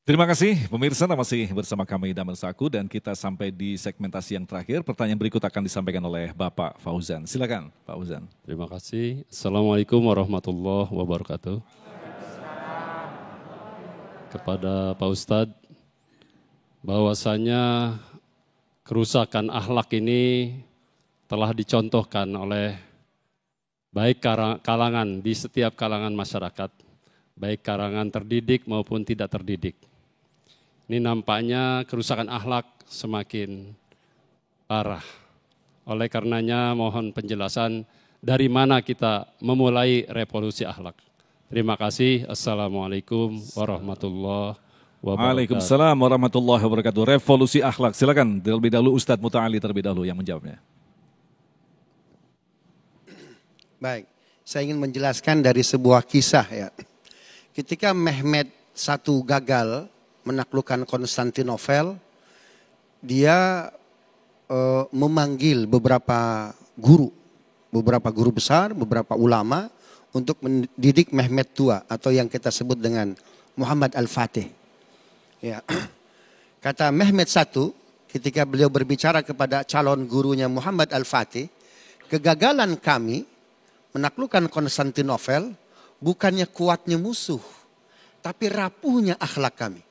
Terima kasih pemirsa, masih bersama kami Damar Saku dan kita sampai di segmentasi yang terakhir. Pertanyaan berikut akan disampaikan oleh Bapak Fauzan. Silakan Pak Fauzan. Terima kasih. Assalamualaikum warahmatullahi wabarakatuh. Kepada Pak Ustadz, bahwasanya kerusakan akhlak ini telah dicontohkan oleh baik kalangan di setiap kalangan masyarakat, baik kalangan terdidik maupun tidak terdidik. Ini nampaknya kerusakan akhlak semakin parah. Oleh karenanya mohon penjelasan dari mana kita memulai revolusi akhlak. Terima kasih. Assalamualaikum warahmatullahi wabarakatuh. Waalaikumsalam warahmatullahi wabarakatuh. Revolusi akhlak. Silakan terlebih dahulu Ustadz Muta'ali terlebih dahulu yang menjawabnya. Baik, saya ingin menjelaskan dari sebuah kisah ya. Ketika Mehmed I gagal menaklukkan Konstantinopel, dia memanggil beberapa guru besar, beberapa ulama untuk mendidik Mehmed II atau yang kita sebut dengan Muhammad Al-Fatih. Ya. Kata Mehmed I ketika beliau berbicara kepada calon gurunya Muhammad Al-Fatih, kegagalan kami menaklukkan Konstantinopel bukannya kuatnya musuh, tapi rapuhnya akhlak kami.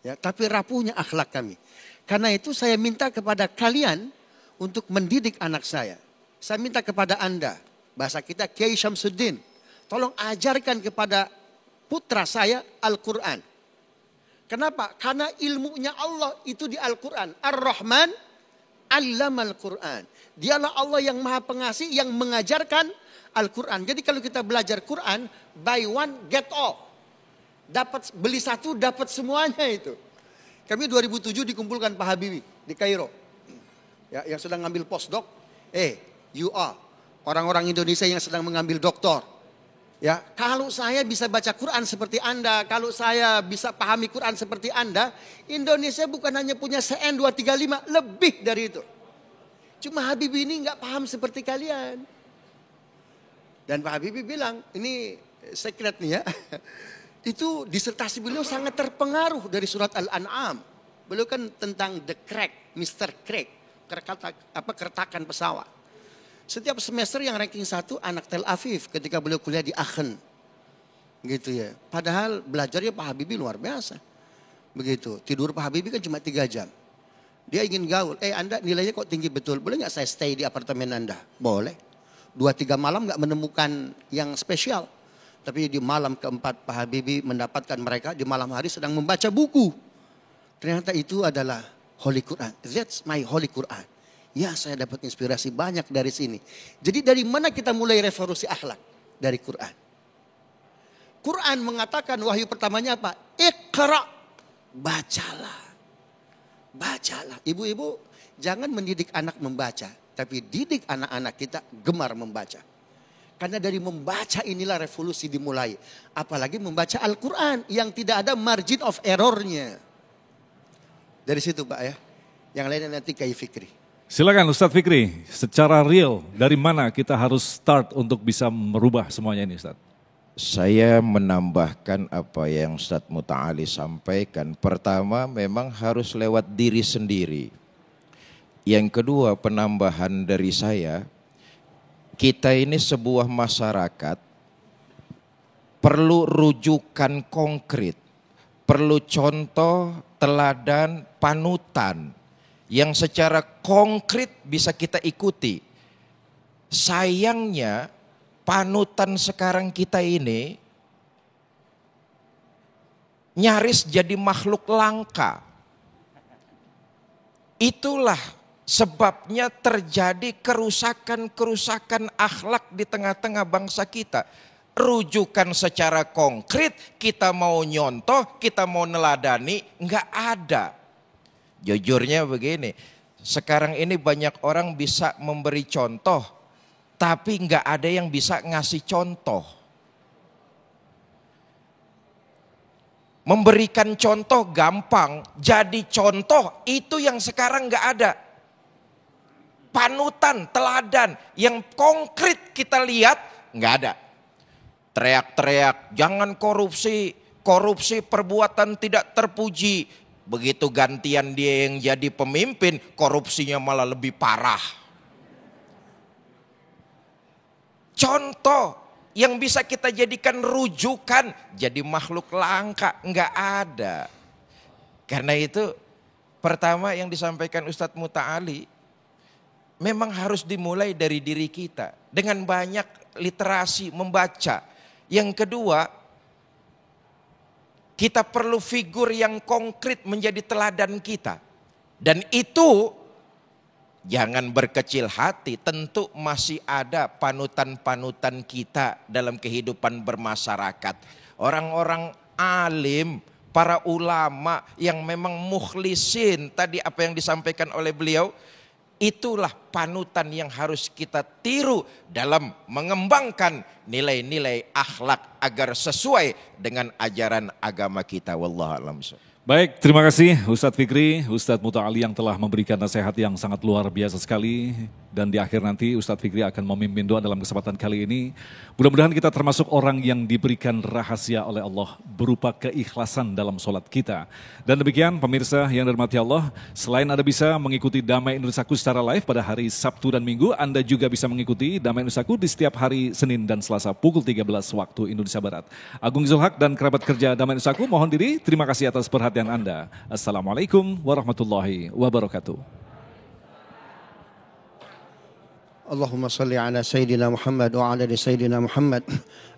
Ya, tapi rapuhnya akhlak kami. Karena itu saya minta kepada kalian untuk mendidik anak saya. Saya minta kepada Anda, bahasa kita Kiai Syamsuddin, tolong ajarkan kepada putra saya Al-Quran. Kenapa? Karena ilmunya Allah itu di Al-Quran. Ar-Rahman Allamal Quran. Dialah Allah yang maha pengasih yang mengajarkan Al-Quran. Jadi kalau kita belajar Quran, buy one get all. Dapat beli satu dapat semuanya itu. Kami 2007 dikumpulkan Pak Habibie di Kairo. Ya, yang sedang ngambil postdoc. You are orang-orang Indonesia yang sedang mengambil doktor. Ya, kalau saya bisa baca Quran seperti Anda, kalau saya bisa pahami Quran seperti Anda, Indonesia bukan hanya punya CN 235, lebih dari itu. Cuma Habibie ini nggak paham seperti kalian. Dan Pak Habibie bilang, ini secret nih ya. Itu disertasi beliau sangat terpengaruh dari surat Al-An'am. Beliau kan tentang the crack, Mr. Crack, keretakan pesawat. Setiap semester yang ranking 1 anak Tel Aviv ketika beliau kuliah di Aachen. Gitu ya. Padahal belajarnya Pak Habibie luar biasa. Begitu. Tidur Pak Habibie kan cuma 3 jam. Dia ingin gaul. Anda nilainya kok tinggi betul. Boleh gak saya stay di apartemen Anda? Boleh. 2-3 malam gak menemukan yang spesial. Tapi di malam keempat Pak Habibie mendapatkan mereka di malam hari sedang membaca buku. Ternyata itu adalah Holy Quran. That's my Holy Quran. Ya, saya dapat inspirasi banyak dari sini. Jadi dari mana kita mulai revolusi akhlak? Dari Quran. Quran mengatakan wahyu pertamanya apa? Iqra. Bacalah. Bacalah. Ibu-ibu jangan mendidik anak membaca. Tapi didik anak-anak kita gemar membaca. Karena dari membaca inilah revolusi dimulai. Apalagi membaca Al-Quran yang tidak ada margin of errornya. Dari situ Pak ya. Yang lainnya nanti Kiai Fikri. Silakan Ustadz Fikri, secara real dari mana kita harus start untuk bisa merubah semuanya ini Ustadz? Saya menambahkan apa yang Ustadz Muta'ali sampaikan. Pertama memang harus lewat diri sendiri. Yang kedua penambahan dari saya, kita ini sebuah masyarakat perlu rujukan konkret, perlu contoh, teladan, panutan yang secara konkret bisa kita ikuti. Sayangnya panutan sekarang kita ini nyaris jadi makhluk langka. Itulah sebabnya terjadi kerusakan-kerusakan akhlak di tengah-tengah bangsa kita. Rujukan secara konkret, kita mau nyontoh, kita mau neladani, nggak ada. Jujurnya begini, sekarang ini banyak orang bisa memberi contoh, tapi nggak ada yang bisa ngasih contoh. Memberikan contoh gampang, jadi contoh itu yang sekarang nggak ada. Panutan, teladan yang konkret kita lihat nggak ada. Teriak-teriak, jangan korupsi, korupsi perbuatan tidak terpuji. Begitu gantian dia yang jadi pemimpin, korupsinya malah lebih parah. Contoh yang bisa kita jadikan rujukan, jadi makhluk langka, enggak ada. Karena itu pertama yang disampaikan Ustadz Muta'ali, memang harus dimulai dari diri kita. Dengan banyak literasi, membaca. Yang kedua, kita perlu figur yang konkret menjadi teladan kita. Dan itu jangan berkecil hati, tentu masih ada panutan-panutan kita dalam kehidupan bermasyarakat. Orang-orang alim, para ulama yang memang mukhlisin, tadi apa yang disampaikan oleh beliau, itulah panutan yang harus kita tiru dalam mengembangkan nilai-nilai akhlak agar sesuai dengan ajaran agama kita. Wallahu a'lam. Baik, terima kasih Ustadz Fikri, Ustadz Muta'ali yang telah memberikan nasihat yang sangat luar biasa sekali. Dan di akhir nanti Ustadz Fikri akan memimpin doa dalam kesempatan kali ini. Mudah-mudahan kita termasuk orang yang diberikan rahasia oleh Allah berupa keikhlasan dalam sholat kita. Dan demikian pemirsa yang dirahmati Allah, selain Anda bisa mengikuti Damai Indonesiaku secara live pada hari Sabtu dan Minggu, Anda juga bisa mengikuti Damai Indonesiaku di setiap hari Senin dan Selasa pukul 13 waktu Indonesia Barat. Agung Zulhak dan kerabat kerja Damai Indonesiaku mohon diri, terima kasih atas perhatian Anda. Assalamualaikum warahmatullahi wabarakatuh. Allahumma salli ala Sayyidina Muhammad wa ala Sayyidina Muhammad.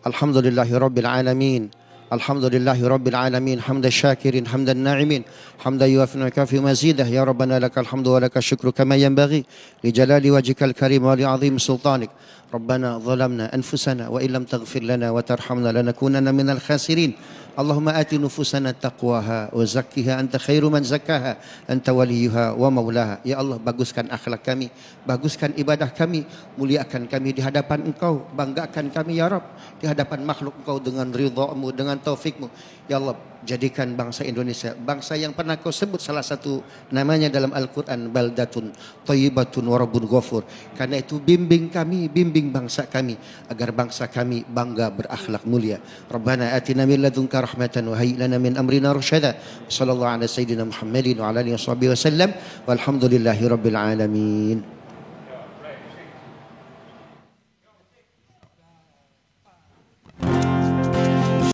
Alhamdulillahi Rabbil Alamin. Alhamdulillahi Rabbil Alamin. Hamdan syakirin, hamdan na'imin. Hamdan yuafina kafi mazidah. Ya Rabbana lakal hamdu wa lakal syukru kama yanbaghi. Li jalali wajhikal karim wa li azim sultanik. ربنا ظلمنا أنفسنا وإن لم تغفر لنا وترحمنا لنكونن من الخاسرين اللهم آت نفوسنا تقواها وزكها أنت خير من زكاها أنت وليها ومولاها. Ya Allah, baguskan akhlak kami, baguskan ibadah kami, muliakan kami di hadapan Engkau, banggakan kami ya Rabb di hadapan makhluk Engkau dengan ridha-Mu, dengan taufikmu. Ya Allah, jadikan bangsa Indonesia bangsa yang pernah Kau sebut salah satu namanya dalam Al-Quran, baldatun thayyibatun wa rabbun ghafur. Karena itu bimbing kami, bimbing bangsa kami agar bangsa kami bangga berakhlak mulia. Rabbana atina min ladunka rahmatan wa hayyi lana min amrina rasyada. Sallallahu ala sayyidina Muhammadin wa ala alihi wasallam. Walhamdulillahi rabbil alamin.